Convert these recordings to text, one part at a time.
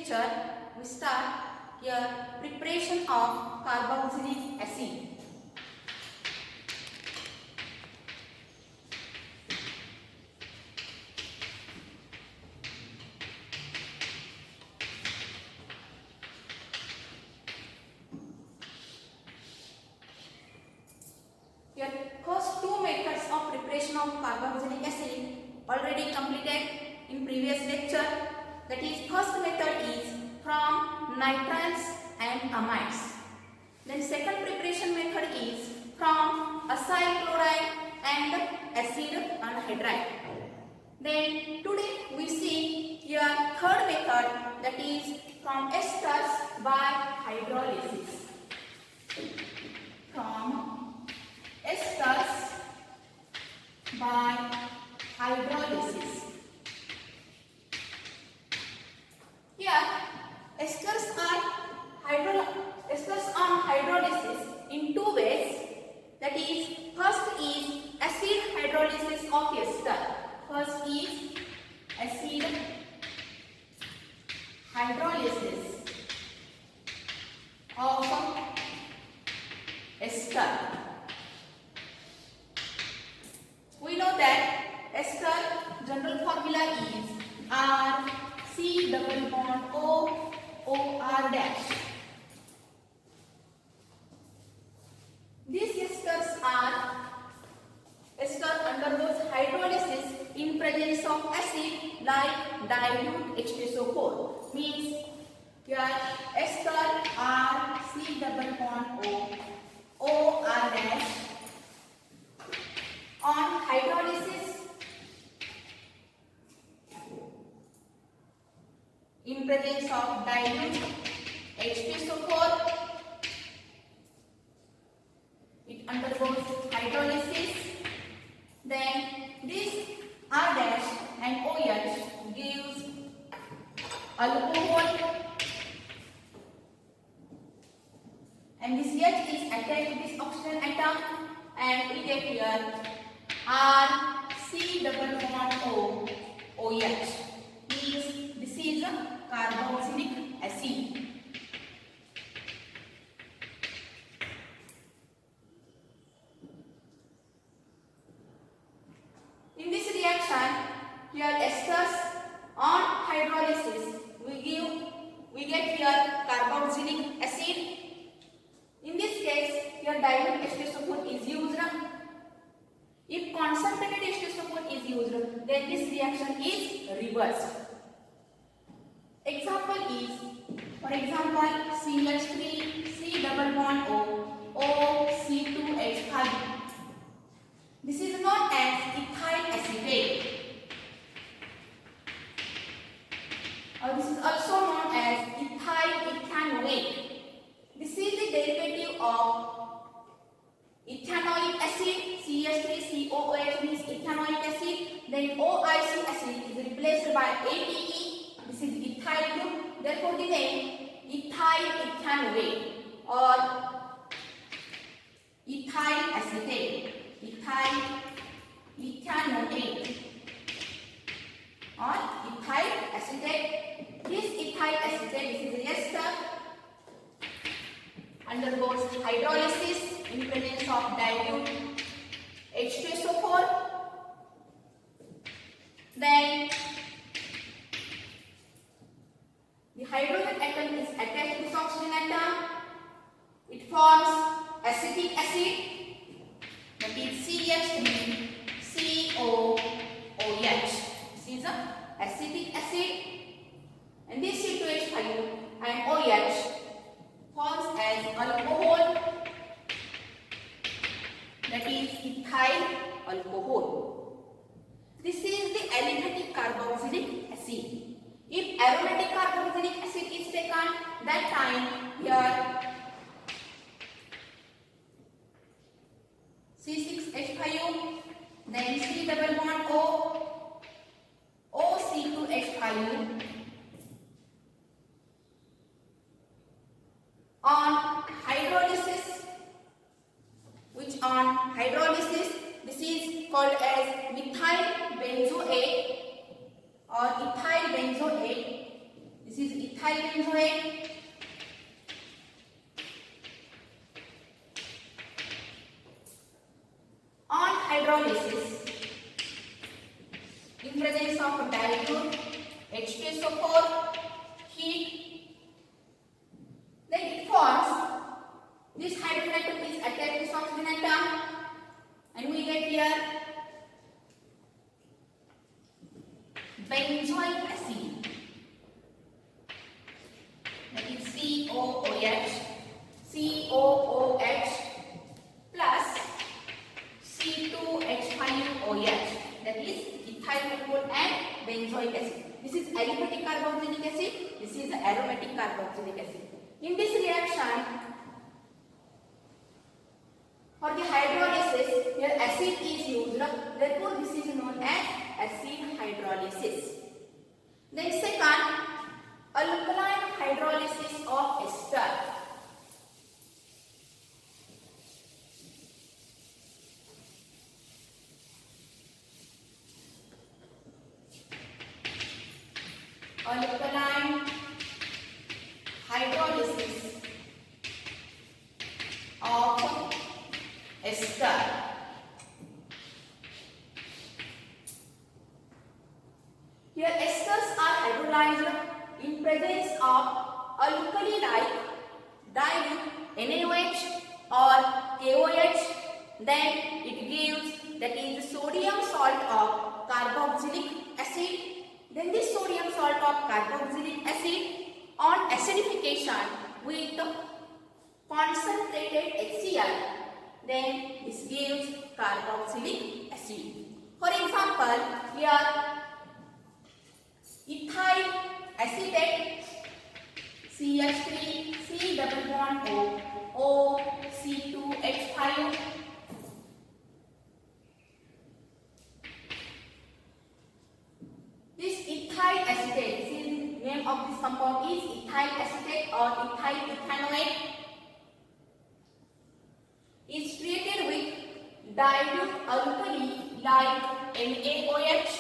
lecture, we start here preparation of carboxylic acid. Here first two methods of preparation of carboxylic acid already completed in previous lecture. That is, first method is from nitriles and amides. Then second preparation method is from acyl chloride and acid anhydride. Then today we see here third method, that is from esters by hydrolysis. From esters by hydrolysis. Here, esters on hydrolysis in two ways. That is, first is acid hydrolysis of ester. First is acid hydrolysis of ester. We know that ester general formula is RC double bond O OR dash. These ester undergoes hydrolysis in presence of acid like dilute H2SO4. Means here ester RC double bond O OR dash on hydrolysis in presence of dilute H2SO4. It undergoes hydrolysis. Then this R dash and OH gives alcohol, and this H is attached to this oxygen atom, and we get here RC double bond O OH. Means this is a carboxylic acid. In this reaction, here esters on hydrolysis we get here carboxylic acid. In this case, here dilute H2SO4 is used. If concentrated H2SO4 is used, then this reaction is reversed. Example is, for example, CH3 C double bond O C2H5. This is known as ethyl acetate. This is also known as ethyl ethanoate. This is the derivative of ethanoic acid. CH3COOH means ethanoic acid. Then OIC acid is replaced by ATE. This is ethyl group. Therefore, the name ethyl ethanoate or ethyl acetate. Ethyl ethanoate or ethyl acetate. This ethyl acetate, this is ester, undergoes hydrolysis in presence of dilute H2SO4. Then the hydrogen atom is attached to this oxygen atom. It forms acetic acid, that is CH3COOH. This is an acetic acid, and this C2H5 and OH forms as alcohol, that is ethyl alcohol. This is the aliphatic carboxylic acid. If aromatic carboxylic acid is taken, that time here C6H5, then C double bond O OC2H5 on hydrolysis, which on hydrolysis this is called as methyl benzoate or ethyl benzoate. This is ethyl ethyl benzoate. On hydrolysis, in presence of dilute H2SO4, heat, then it forms this hydrogen atom is attached to this oxygen atom, and we get here benzoic acid, that is COOH plus C2H5OH, that is ethyl alcohol and benzoic acid. This is aliphatic carboxylic acid, this is aromatic carboxylic acid. In this reaction, for the hydrolysis, here acid is used, therefore this is known as acid hydrolysis. Then second, alkaline hydrolysis of ester. Alkaline hydrolysis of ester. Here esters are hydrolyzed in presence of alkali like dilute NaOH or KOH, then it gives, that is sodium salt of carboxylic acid. Then this sodium salt of carboxylic acid on acidification with concentrated HCl, then this gives carboxylic acid. For example, here ethyl acetate CH3 C double bond O C2H5. This ethyl acetate, this is name of this compound is ethyl acetate or ethyl ethanoate, is treated with dilute alkali like NaOH.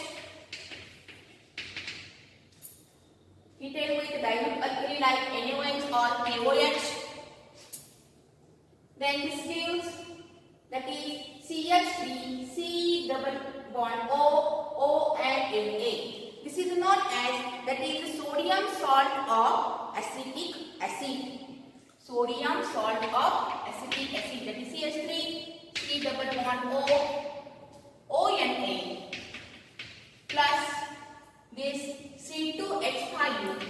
Treated with dilute alkali like NaOH or KOH. Then this gives, that is CH3 C double bond O and Na. This is known as, that is sodium salt of acetic acid. Sodium salt of acetic acid, that is CH3 C double bond ONA plus this C2H5OH,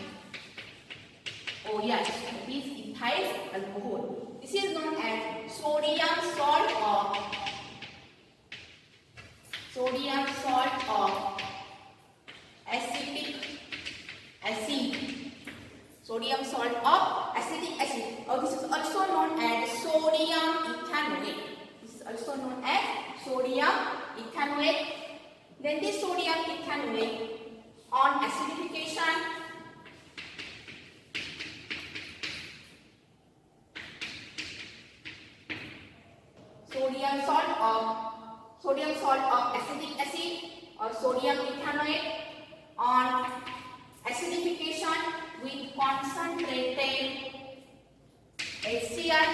that is ethyl alcohol. This is known as sodium salt of acetic acid. Sodium salt of acetic acid, or this is also known as sodium ethanoate. This is also known as sodium ethanoate. Then this sodium ethanoate on acidification sodium salt of acetic acid or sodium ethanoate on acidification with concentrated HCl,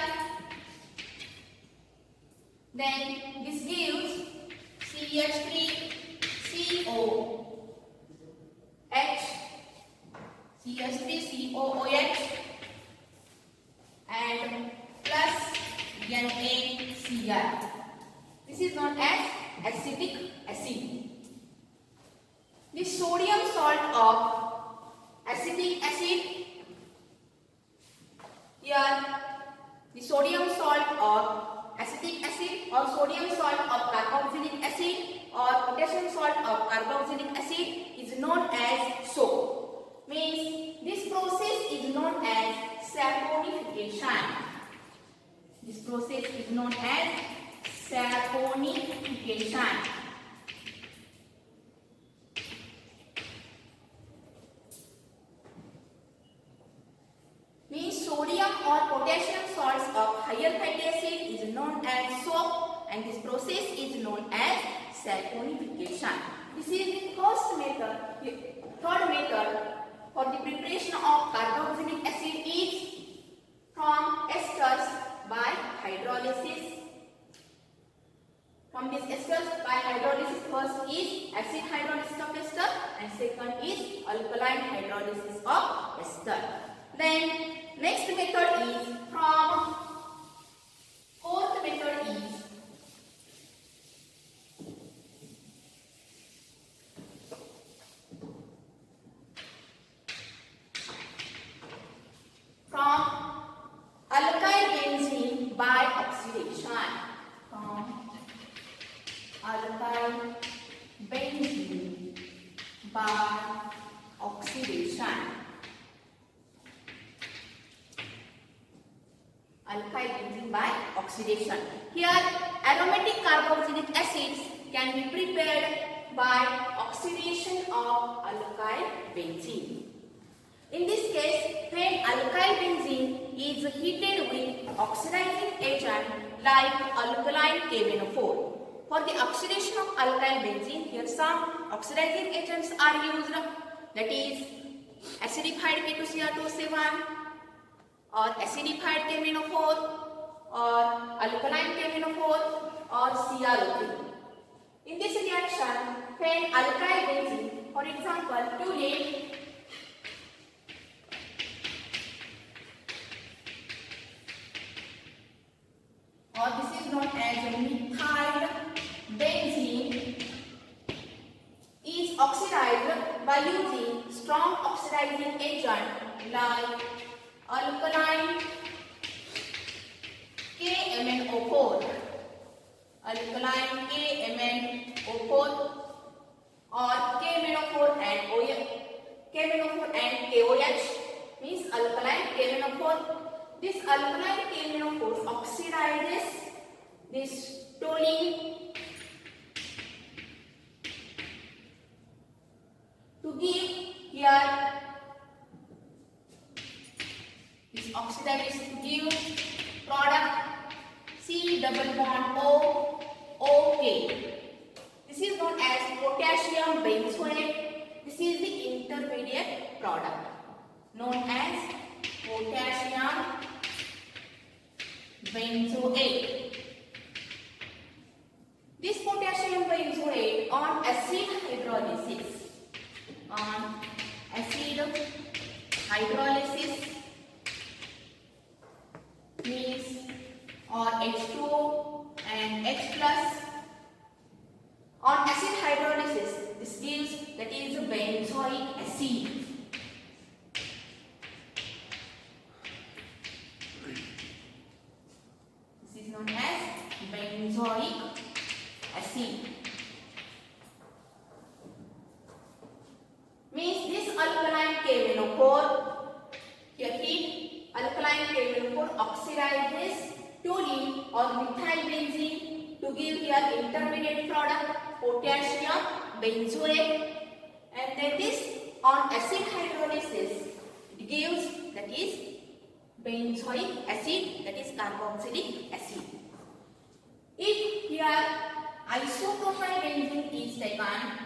then this gives CH3COOH and plus NaCl. This is known as acetic acid. The sodium salt of acetic acid, here the sodium salt of acetic acid or sodium salt of carboxylic acid or potassium salt of carboxylic acid is known as soap. Means this process is known as saponification. This process is known as saponification. Means sodium or potassium salts of higher fatty acid is known as soap, and this process is known as saponification. This is the first method. Third method for the preparation of carboxylic acid is from esters by hydrolysis. From these esters by hydrolysis, first is acid hydrolysis of ester and second is alkaline hydrolysis of ester. Then next method is from fourth method is from alkyl benzene by oxidation. From alkyl benzene by oxidation. Alkyl benzene by oxidation. Here aromatic carboxylic acids can be prepared by oxidation of alkyl benzene. In this case, when alkyl benzene is heated with oxidizing agent like alkaline K-BnO4. For the oxidation of alkyl benzene, here some oxidizing agents are used, that is acidified K2Cr2O7 or acidified K-BnO4 or alkaline K-BnO4 or CrO3. In this reaction, when alkyl benzene, for example, toluene or this is known as methyl benzene is oxidized by using strong oxidizing agent like alkaline KMnO4, alkaline KMnO4 or K-BnO4 and OH, K-BnO4 and KOH means alkaline K-BnO4. This alkaline K-BnO4 oxidizes this toluene to give here this oxidizes to give product C double bond O OK. This is known as potassium benzoate. This is the intermediate product known as potassium benzoate. This potassium benzoate on acid hydrolysis means or H2O and H plus on acid hydrolysis, this gives, that is benzoic acid. This is known as benzoic acid. Means this alkaline K-BnO4, here heat alkaline K-BnO4 oxidizes toluene or methyl benzene to give here intermediate product potassium benzoate, and then this on acid hydrolysis it gives, that is benzoic acid, that is carboxylic acid. If here isopropyl benzene is taken,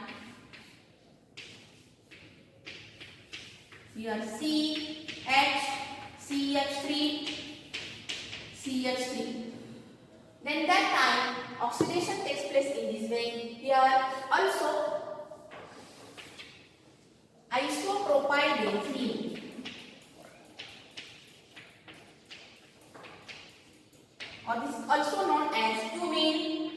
here CH3, then that time oxidation takes place in this way. Here also isopropyl benzene or this is also known as cumene.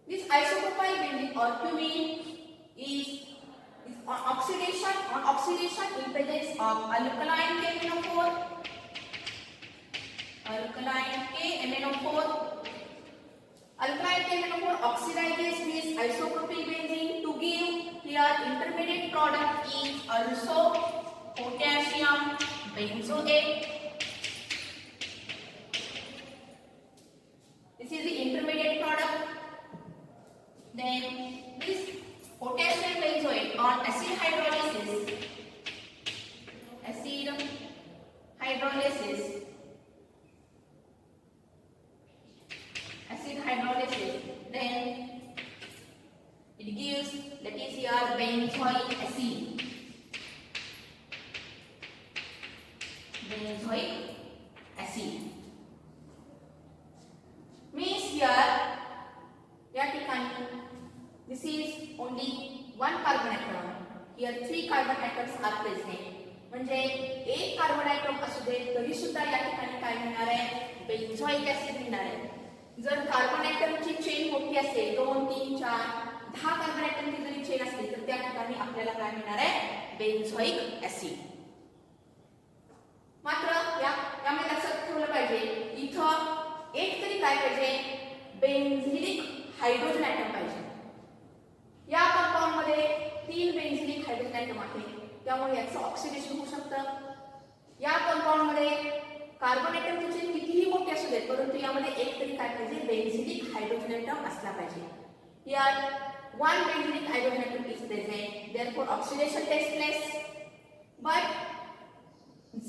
This isopropyl benzene or cumene is on oxidation in presence of alkaline KMnO4, alkaline KMnO4 oxidizes this isopropyl benzene to give here intermediate product is also potassium benzoate. This is the intermediate product. Then this potassium benzoate on acid hydrolysis, then it gives here benzoic acid. Benzoic acid means here या ठिकाणी this is only one carbon atom. Here 3 carbon atoms are present. म्हणजे एक carbon atom असू दे तरी सुद्धा या ठिकाणी काय मिळणार आहे बेंझोइक ऍसिड मिळणार आहे. जर कार्बन ॲटमची चेन मोठी असेल 2 3 4 10 कार्बन ॲटमची जरी चेन असली तर त्या ठिकाणी आपल्याला काय मिळणार आहे बेंझोइक ऍसिड. मात्र यामध्ये लक्षात ठेवलं पाहिजे इथं एक तरी काय पाहिजे बेंझिलिक हायड्रोजन ॲटम पाहिजे. या कंपाऊंड मध्ये 3 बेंझिलिक हायड्रोजन ॲटम आहे त्यामुळे याचं ऑक्सिडेशन होऊ शकतं. या कंपाऊंड मध्ये कार्बन ॲटमची चेन कितीही मोठी असू दे परंतु यामध्ये एक तरी काय पाहिजे बेंझिलिक हायड्रोजन ॲटम असला पाहिजे. Here one benzenic hydrogen atom is present, therefore oxidation takes place. But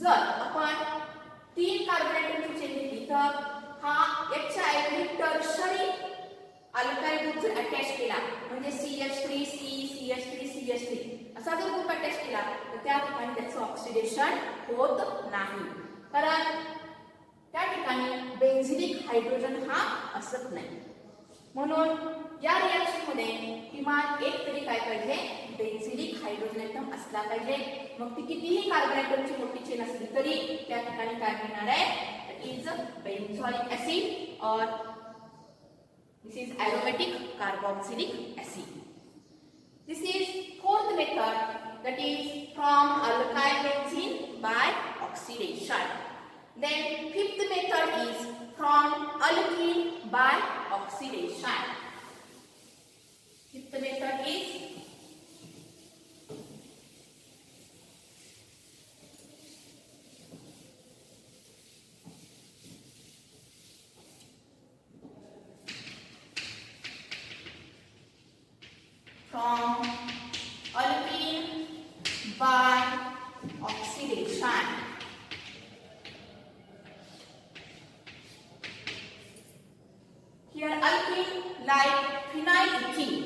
जर आपण 3 कार्बन ॲटमची चेन घेतली तर हा याच्या ऐवजी टर्शरी अल्काइल ग्रुप जर अटॅच केला म्हणजे CH3 C CH3 CH3 असा जर ग्रुप अटॅच केला तर त्या ठिकाणी त्याचं ऑक्सिडेशन होत नाही कारण त्या ठिकाणी बेंझिलिक हायड्रोजन हा असत नाही. म्हणून या रिएक्शन मध्ये किमान एक तरी काय पाहिजे बेंझिलिक हायड्रोजन ॲटम असला पाहिजे. मग ती कितीही कार्बन ॲटमची मोठी चेन असली तरी त्या ठिकाणी काय मिळणार आहे इट इज बेंझोइक ऍसिड और this is aromatic carboxylic acid. This is fourth method, that is from alkyl benzene by oxidation. Then fifth method is from alkene by oxidation. Fifth method is from alkene by oxidation. Here alkene like phenylethene.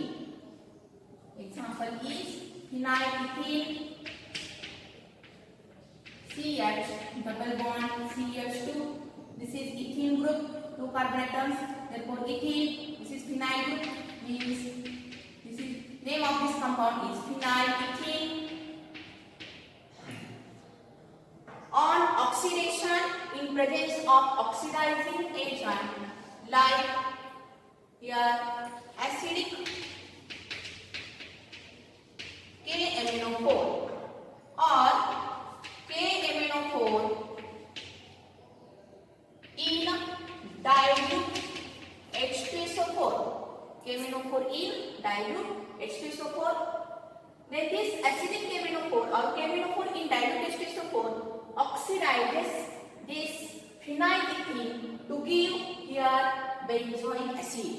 Example is phenylethene CH double bond CH2. This is ethene group, 2 carbon atoms. Therefore ethene. This is phenyl group means name of this compound is phenylethene. On oxidation, in presence of oxidizing agent like here acidic K-amino4 or K-amino4 in dilute H2SO4. K-amino4 in dilute H2SO4. Then this acidic K-amino4 or K-amino4 in dilute H2SO4 oxidizes this phenylethene to give here benzoic acid.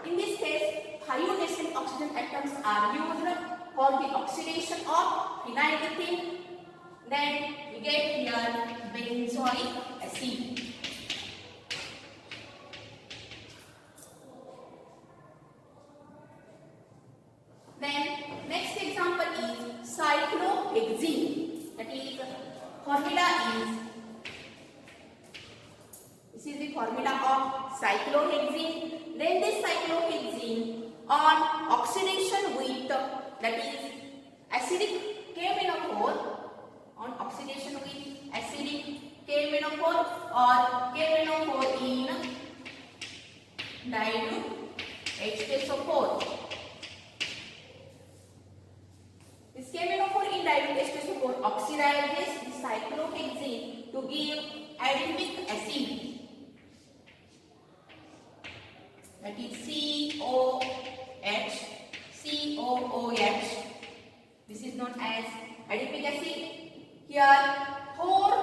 In this case, 5 nascent oxygen atoms are used for the oxidation of phenylethene. Then we get here benzoic acid. Then next example is cyclohexene. That is formula is this is the formula of cyclohexene. Then this cyclohexene on oxidation with that is acidic K-amino4 on oxidation with acidic K-amino4 or K-amino4 in dilute H2SO4. This K-amino4 in dilute H2SO4 oxidizes the cyclohexene to give adipic acid. That is COOH. This is known as adipic acid. Here 4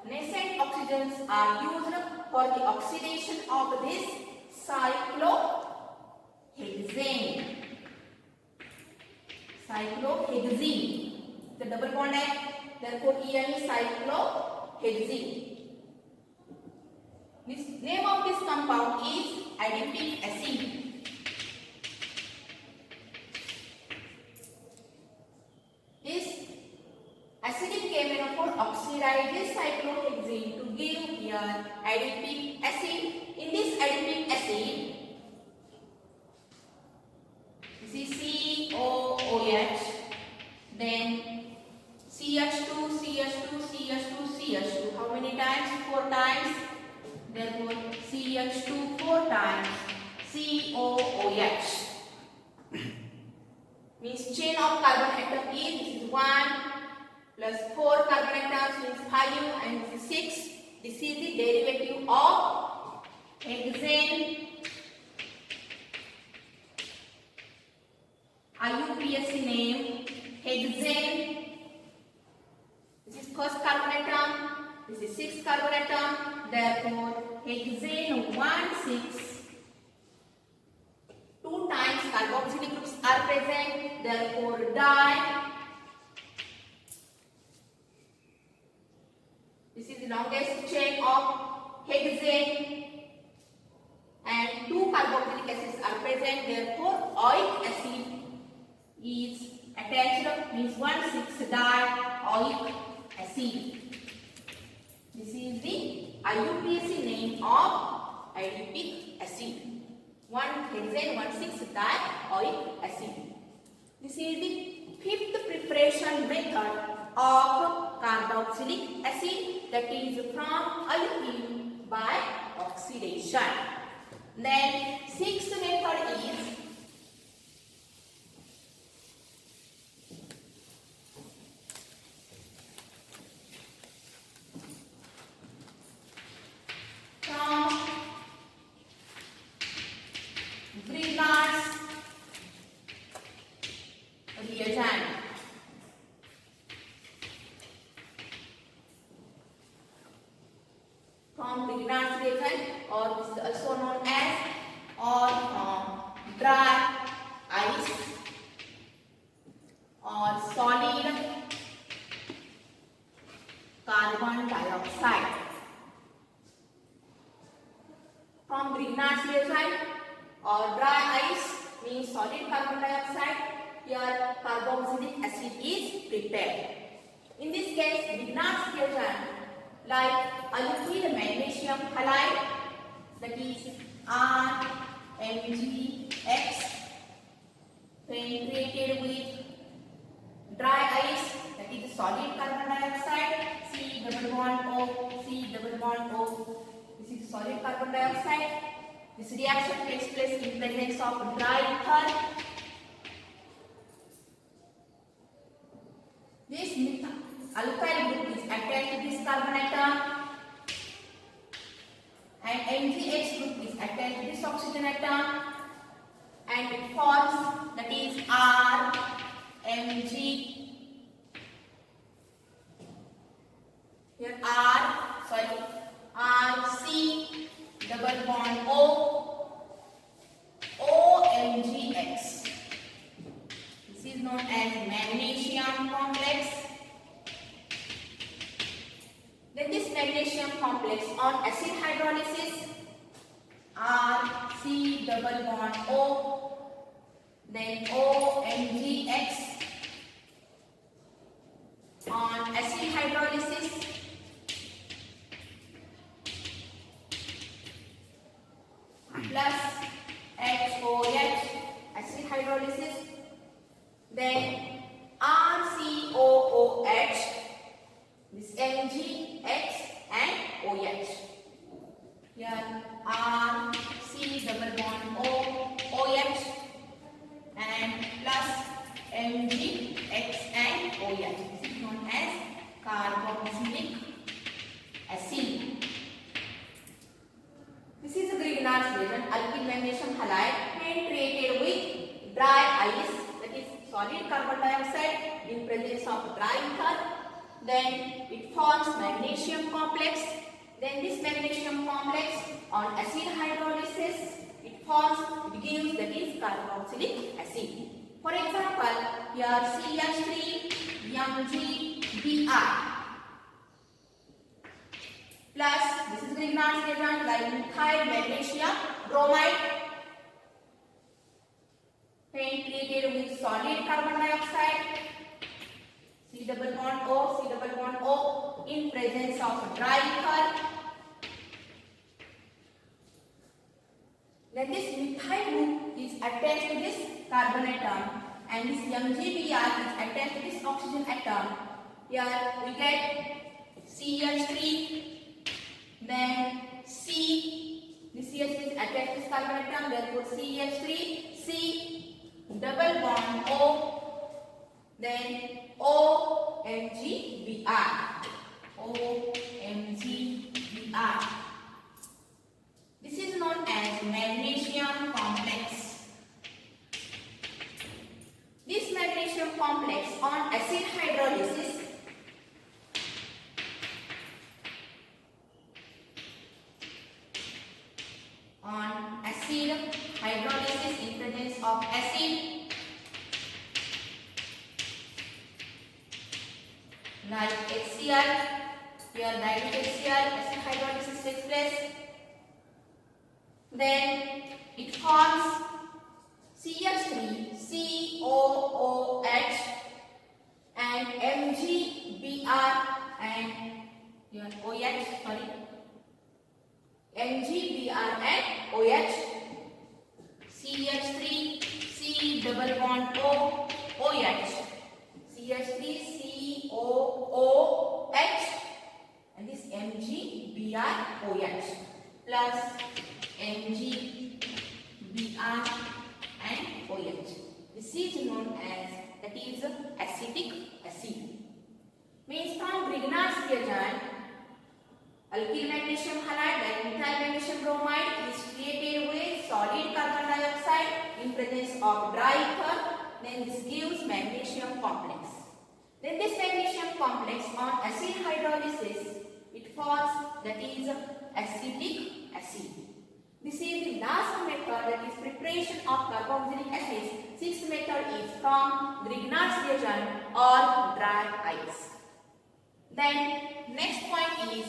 nascent oxygens are used for the oxidation of this cyclohexane. Cyclohexene. The double bond है, therefore EN is cyclohexene. This name of this compound is adipic acid. acidic KMnO4 oxidizes cyclohexene to give here adipic acid. In this adipic acid, this is COOH, then CH2, CH2, CH2, CH2. How many times? 4 times. Therefore, CH2 4 times. COOH. Means chain of carbon atom is, this is 1 plus 4 carbon atoms means 5 and this is 6. This is the derivative of hexane. IUPAC name hexane. This is first carbon atom. This is 6th carbon atom. Therefore, hexane 1,6. 2 times carboxylic groups are present. Therefore, di. This is the longest chain of hexane. And 2 carboxylic acids are present. Therefore, oic acid is attached, means 1,6-dioic acid. This is the IUPAC name of adipic acid. 1-hexane 1,6-dioic acid. This is the 5th preparation method of carboxylic acid, that is from alkene by oxidation. Then 6th method is Grignard's reagent. From Grignard's reagent, or this is also known as, or from dry ice or solid carbon dioxide. From Grignard's reagent or dry ice means solid carbon dioxide, here carboxylic acid is prepared. In this case, Grignard's reagent like alkyl magnesium halide, that is RMgX, penetrated with dry ice, that is solid carbon dioxide, C double bond O, C double bond O. This is solid carbon dioxide. This reaction takes place in presence of dry ether. This alkyl group is attached to this carbon atom, and MgH group is attached to this oxygen atom, and it forms, that is RMg. Here RC double bond O, OMgX. This is known as magnesium complex. Then this magnesium complex on acid hydrolysis, RC double bond O, then OMgX. On acid hydrolysis, plus HOH, acid hydrolysis, then RCOOH, this MgX and OH. Here RC double bond O, OH, and plus MgX and OH. This is known as carboxylic acid. This is a Grignard's reagent, alkyl magnesium halide, penetrated with dry ice, that is solid carbon dioxide in presence of dry ether. Then it forms magnesium complex. Then this magnesium complex on acid hydrolysis, it gives, that is carboxylic acid. For example, here CH3MgBr. Plus, this is Grignard's reagent like methyl magnesium bromide, penetrated with solid carbon dioxide, C double bond O, C double bond O in presence of dry ether. Then this methyl group is attached to this carbon atom and this MgBr is attached to this oxygen atom. Here we get CH3, then C. This CH3 is attached to this carbon atom, therefore CH3, C, double bond O, then OMgBr. OMgBr. This is known as magnesium complex. This magnesium complex on acid hydrolysis in presence of acid like HCl, here dilute HCl, acid hydrolysis takes place. Then it forms CH3, COOH and MgBr and here OH, MgBr and OH, CH3, C double bond O, OH, CH3, COOH and this MgBr, OH plus MgBr and OH. This is known as, that is acetic acid. Means from Grignard's reagent, alkyl magnesium halide like methyl magnesium bromide is created with solid carbon dioxide in presence of dry ether. Then this gives magnesium complex. Then this magnesium complex on acid hydrolysis it forms, that is acetic acid. This is the last method, that is preparation of carboxylic acids. Sixth method is from Grignard's reagent or dry ice. Then next point is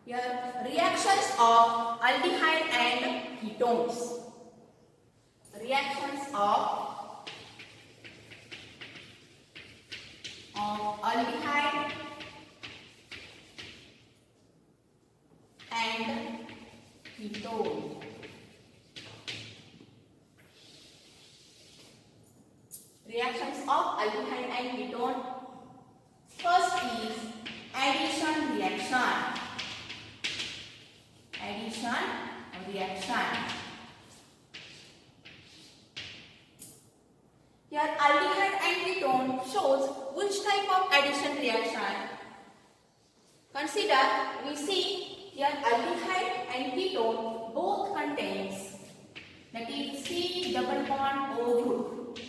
here reactions of aldehyde and ketones. Reactions of aldehyde and ketone. Reactions of aldehyde and ketone. First is addition reaction. Addition reaction. Here aldehyde and ketone shows which type of addition reaction. Consider, we see here aldehyde and ketone both contains, that is C double bond O group.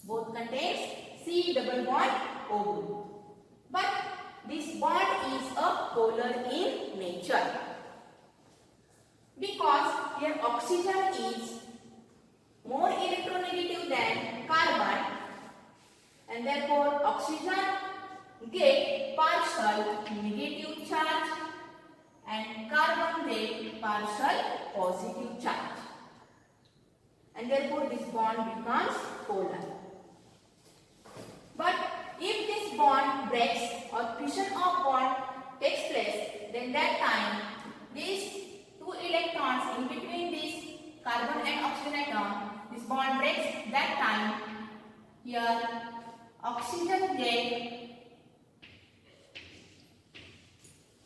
Both contains C double bond O group. But this bond is a polar in nature. Because here oxygen is more electronegative than carbon and therefore oxygen get partial negative charge and carbon get partial positive charge and therefore this bond becomes polar. But if this bond breaks or fission of bond takes place, then that time these two electrons in between this carbon and oxygen atom, this bond breaks, that time here oxygen get,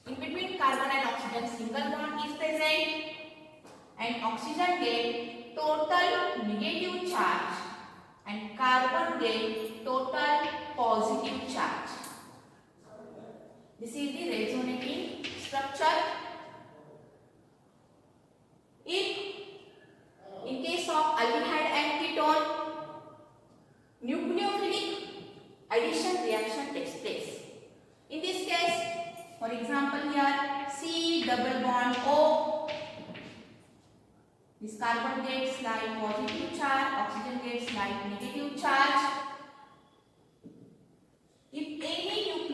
in between carbon and oxygen single bond is present and oxygen get total negative charge and carbon get total positive charge. This is the resonating structure. If in case of aldehyde and ketone, nucleophilic addition reaction takes place. In this case, for example here C double bond O, this carbon gets slight positive charge, oxygen gets slight negative charge. If any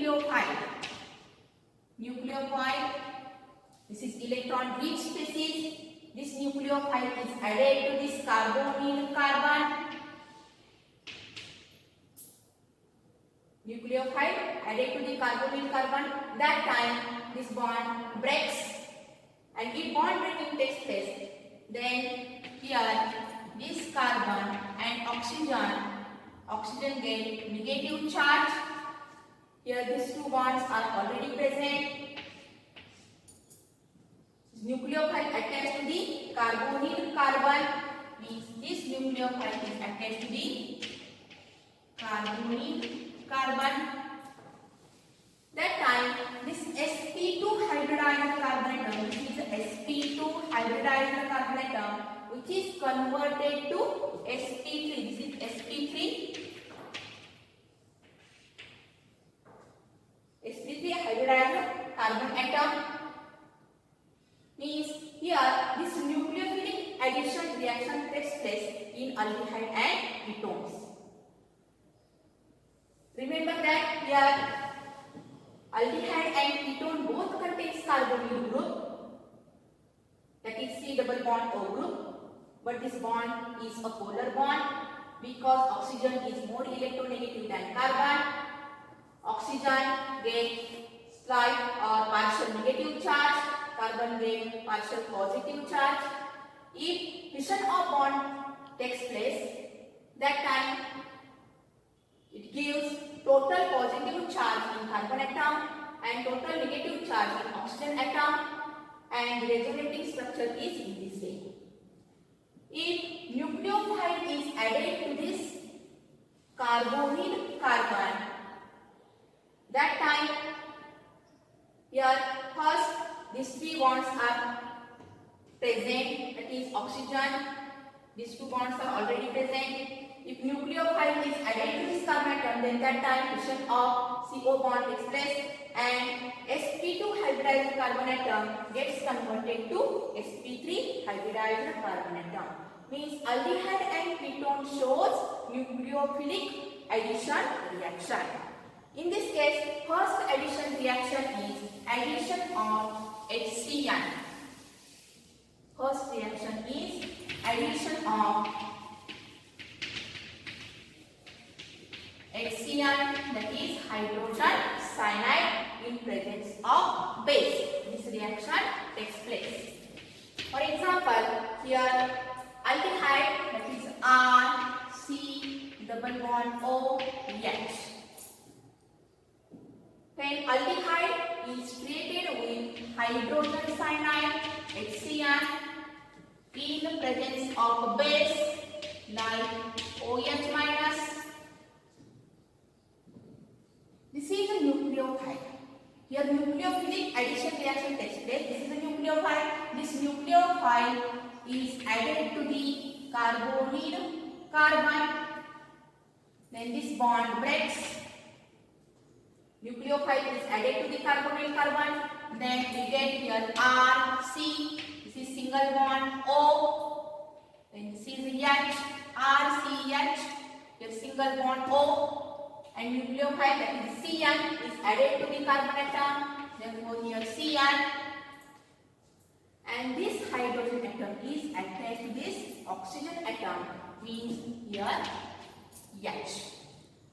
nucleophile This is electron rich species. This nucleophile is added to this carbonyl carbon. Nucleophile added to the carbonyl carbon. That time this bond breaks, and if bond breaking takes place, then here this carbon and oxygen get negative charge. Here these two bonds are already present. Nucleophile attached to the carbonyl carbon means this nucleophile is attached to the carbonyl carbon. That time this sp2 hybridized carbon atom, this is sp2 hybridized carbon atom, which is converted to sp3. This is sp3 hybridized carbon atom. Means here this nucleophilic addition reaction takes place in aldehyde and ketones. Remember that here aldehyde and ketone both contains carbonyl group, that is C double bond O group, but this bond is a polar bond because oxygen is more electronegative than carbon. Oxygen gets slight or partial negative charge, carbon gets partial positive charge. If fission of bond takes place, that time it gives total positive charge in carbon atom and total negative charge in oxygen atom, and the resonating structure is in this way. If nucleophile is added to this carbonyl carbon, that time here first these three bonds are present, that is oxygen, these two bonds are already present. If nucleophile is added to this carbon atom, then that time fission of CO bond takes place and sp2 hybridized carbon atom gets converted to sp3 hybridized carbon atom. Means aldehyde and ketone shows nucleophilic addition reaction. In this case, first addition reaction is addition of HCN. First reaction is addition of HCN, that is hydrogen cyanide in presence of base. This reaction takes place. For example, here aldehyde, that is R C double bond O H. When aldehyde is treated with hydrogen cyanide HCN in the presence of a base like OH minus, this is a nucleophile. Here nucleophilic addition reaction takes place. This is a nucleophile. This nucleophile is added to the carbonyl carbon. Then this bond breaks. Nucleophile is added to the carbonyl carbon. Then we get here R, C. This is single bond O. Then this is H, R, C, H. Here single bond O. And nucleophile, that is CN, is added to the carbon atom. Therefore here CN. And this hydrogen atom is attached to this oxygen atom. Means here H.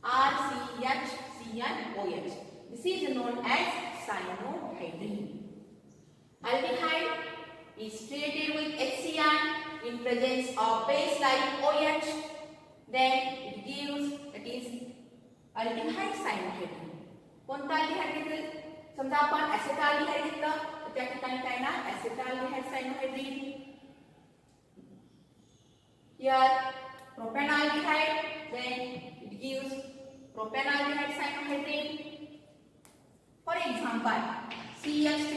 R, C, H, CN, OH. This is known as cyanohydrine. Aldehyde is treated with HCN in presence of base like OH. Then it gives, that is aldehyde cyanohydrine. कोणता aldehyde घेतलं? समजा आपण acetaldehyde घेतलं तर त्या ठिकाणी काय ना acetaldehyde cyanohydrine. Here propanaldehyde, then it gives propanaldehyde cyanohydrine. For example, CH3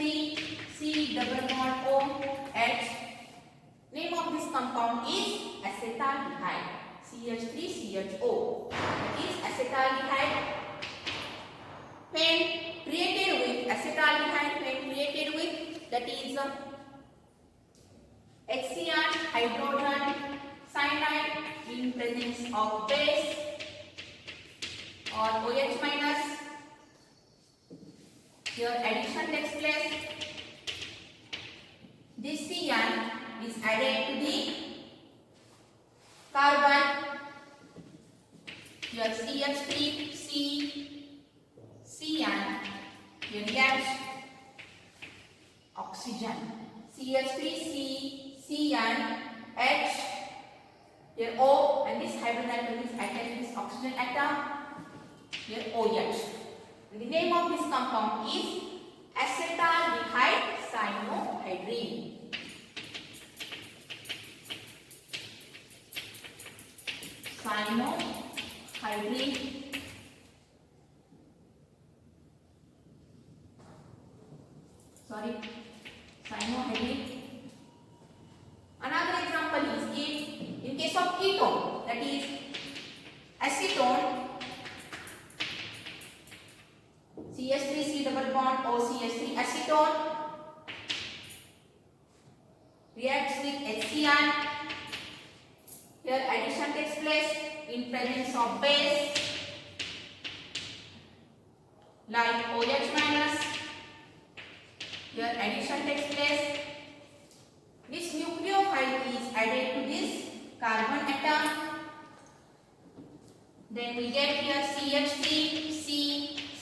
C double bond O H. Name of this compound is acetaldehyde. CH3CHO. That is acetaldehyde. When created with acetaldehyde, that is HCN hydrogen cyanide in presence of base or OH minus. Here addition takes place. this CN is added to the carbon. Here CH3 CN, here reacts oxygen. CH3 CN H, here O, and this hydrogen atom is attached to this oxygen atom. Here OH. The name of this compound is acetaldehyde cyanohydrine. Cyanohydrine. Cyanohydrine. Another example is in case of ketone, that is acetone. CH3 double bond OCH3 acetone reacts with HCl. Here addition takes place in presence of base like OH minus. Here addition takes place. This nucleophile is added to this carbon atom. Then we get here CH3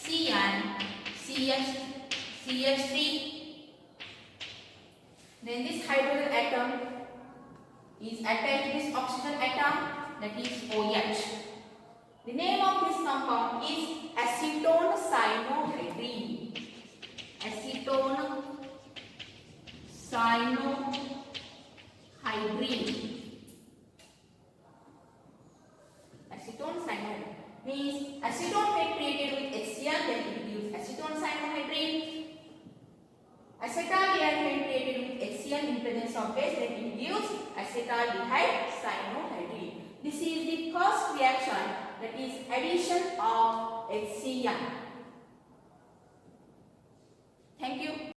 CN CH3. Then this hydrogen atom is attached to this oxygen atom, that is OH. The name of this compound is acetone cyanohydrine. Acetone cyanohydrine. Acetone cyanohydrine means acetone get created with HCl, then it gives acetone cyanohydrine. Acetaldehyde get created with HCl in presence of base, then it gives acetaldehyde cyanohydrine. This is the first reaction, that is addition of HCl.